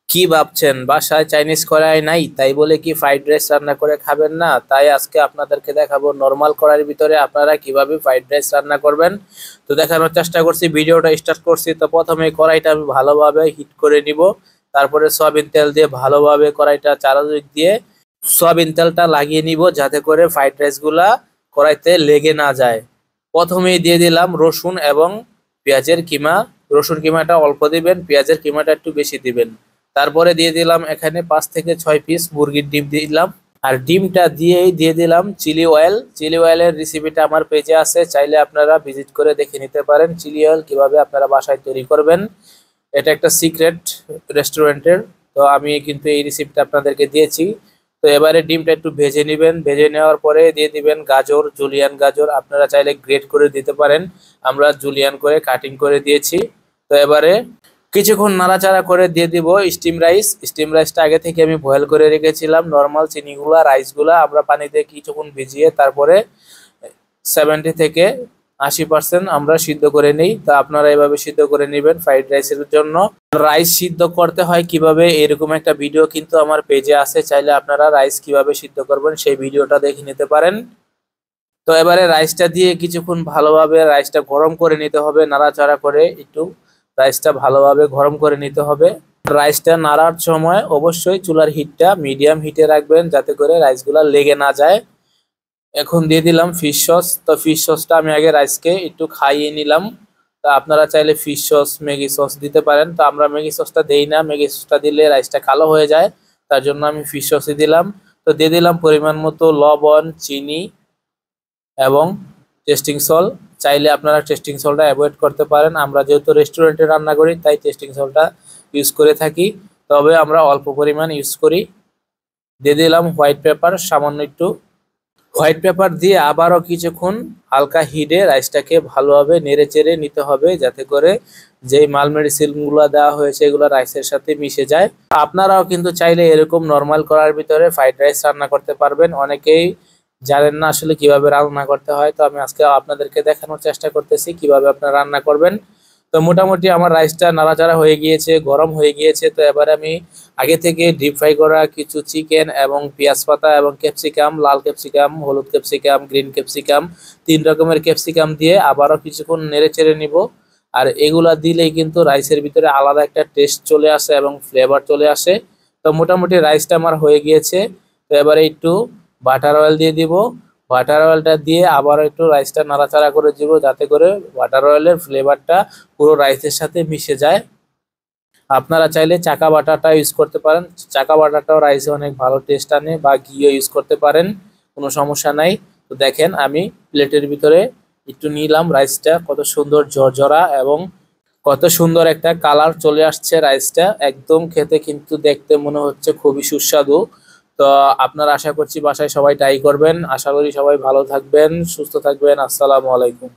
কি ভাবছেন বাসায় চাইনিজ কড়াই নাই তাই বলে কি ফ্রাইড রাইস রান্না করে খাবেন না? তাই আজকে আপনাদেরকে দেখাবো নরমাল কড়াইয়ের ভিতরে আপনারা কিভাবে ফ্রাইড রাইস রান্না করবেন। তো দেখানোর চেষ্টা করছি, ভিডিওটা স্টার্ট করছি। তো প্রথমে কড়াইটা আমি ভালোভাবে হিট করে নিব, তারপরে সয়াবিন তেল দিয়ে ভালোভাবে কড়াইটা চারদিক দিয়ে সয়াবিন তেলটা লাগিয়ে নিব যাতে করে ফ্রাইড রাইস গুলা কড়াইতে লেগে না যায়। প্রথমেই দিয়ে দিলাম রসুন এবং পেঁয়াজের কিমা। রসুন কিমাটা অল্প দিবেন, পেঁয়াজের কিমাটা একটু বেশি দিবেন। তারপরে দিয়ে দিলাম এখানে 5 থেকে 6 পিস মুরগির ডিম দিলাম। আর ডিমটা দিয়েই দিয়ে দিলাম চিলি অয়েল। চিলি অয়েলের রেসিপিটা আমার পেজে আছে, চাইলে আপনারা ভিজিট করে দেখে নিতে পারেন চিলি অয়েল কিভাবে আপনারা বাসায় তৈরি করবেন। এটা একটা সিক্রেট রেস্টুরেন্টের, তো আমি কিন্তু এই রেসিপিটা আপনাদেরকে দিয়েছি। তো এবারে ডিমটা একটু ভেজে নেবেন, ভেজে নেওয়ার পরে দিয়ে দিবেন গাজর, জুলিয়ান গাজর। আপনারা চাইলে গ্রেট করে দিতে পারেন, আমরা জুলিয়ান করে কাটিং করে দিয়েছি। তো এবারে কিছুক্ষণ নাড়াচাড়া করে দিয়ে দিব স্টিম রাইস। স্টিম রাইসটা আগে থেকে আমি বয়েল করে রেখেছিলাম। নর্মাল চিনিগুলা রাইসগুলা আমরা পানিতে কিছুক্ষণ ভিজিয়ে তারপরে 70 থেকে 80% আমরা সিদ্ধ করে নিই। তা আপনারা এভাবে সিদ্ধ করে নেবেন ফ্রাইড রাইসের জন্য। রাইস সিদ্ধ করতে হয় কিভাবে এরকম একটা ভিডিও কিন্তু আমার পেজে আছে, চাইলে আপনারা রাইস কিভাবে সিদ্ধ করবেন সেই ভিডিওটা দেখে নিতে পারেন। তো এবারে রাইসটা দিয়ে কিছুক্ষণ ভালোভাবে রাইসটা গরম করে নিতে হবে, নাড়াচাড়া করে একটু রাইসটা ভালোভাবে গরম করে নিতে হবে। রাইসটা নাড়ার সময় অবশ্যই চুলার হিটটা মিডিয়াম হিটে রাখবেন যাতে করে রাইসগুলা লেগে না যায়। এখন দিয়ে দিলাম ফিশ সস। তো ফিশ সসটা আমি আগে রাইসকে একটু খাইয়ে নিলাম। তা আপনারা চাইলে ফিশ সস, ম্যাগি সস দিতে পারেন। তো আমরা ম্যাগি সসটা দেই না, ম্যাগি সসটা দিলে রাইসটা কালো হয়ে যায়, তার জন্য আমি ফিশ সসই দিলাম। তো দিয়ে দিলাম পরিমাণ মতো লবণ, চিনি এবং টেস্টিং সল্ট। চাইলে আপনারা টেস্টিং সল্টটা অ্যাভয়েড করতে পারেন, আমরা যেহেতু রেস্টুরেন্টে রান্না করি তাই টেস্টিং সল্টটা ইউজ করে থাকি, তবে আমরা অল্প পরিমাণ ইউজ করি। দিয়ে দিলাম হোয়াইট পেপার, সামান্য একটু হোয়াইট পেপার দিয়ে আবারও কিছুক্ষণ হালকা হিটে রাইসটাকে ভালোভাবে নেড়ে চেড়ে নিতে হবে যাতে করে যেই মাল মেডিসিনগুলো দেওয়া হয়েছে এগুলো রাইসের সাথে মিশে যায়। আপনারাও কিন্তু চাইলে এরকম নর্মাল করার ভিতরে ফ্রাইড রাইস রান্না করতে পারবেন। অনেকেই জানেন না আসলে কিভাবে রান্না করতে হয়, তো আমি আজকে আপনাদেরকে দেখানোর চেষ্টা করতেছি কিভাবে আপনারা রান্না করবেন। তো মোটামুটি আমার রাইসটা নাড়াচাড়া হয়ে গিয়েছে, গরম হয়ে গিয়েছে। তো এবারে আমি আগে থেকে ডিপ ফ্রাই করা কিছু চিকেন এবং পেঁয়াজ পাতা এবং ক্যাপসিকাম, লাল ক্যাপসিকাম, হলুদ ক্যাপসিকাম, গ্রিন ক্যাপসিকাম, 3 রকমের ক্যাপসিকাম দিয়ে আবারও কিছুক্ষণ নেড়ে চেড়ে নিব। আর এগুলা দিলেই কিন্তু রাইসের ভিতরে আলাদা একটা টেস্ট চলে আসে এবং ফ্লেভার চলে আসে। তো মোটামুটি রাইসটা আমার হয়ে গিয়েছে। তো এবারে একটু বাটার অয়েল দিয়ে দিব। বাটার অয়েলটা দিয়ে আবার একটু রাইসটা নাড়াচাড়া করে দিব যাতে করে বাটার অয়েলের ফ্লেভারটা পুরো রাইসের সাথে মিশে যায়। আপনারা চাইলে চাকা বাটাটা ইউজ করতে পারেন, চাকা বাটাটাও রাইসে অনেক ভালো টেস্ট আনে, বা ঘিও ইউজ করতে পারেন, কোনো সমস্যা নাই। তো দেখেন আমি প্লেটের ভিতরে একটু নিলাম রাইসটা, কত সুন্দর ঝরঝরা এবং কত সুন্দর একটা কালার চলে আসছে রাইসটা, একদম খেতে কিন্তু দেখতে মনে হচ্ছে খুবই সুস্বাদু। তো আপনারা আশা করছি বাসায় সবাই ট্রাই করবেন। আশা করি সবাই ভালো থাকবেন, সুস্থ থাকবেন। আসসালামু আলাইকুম।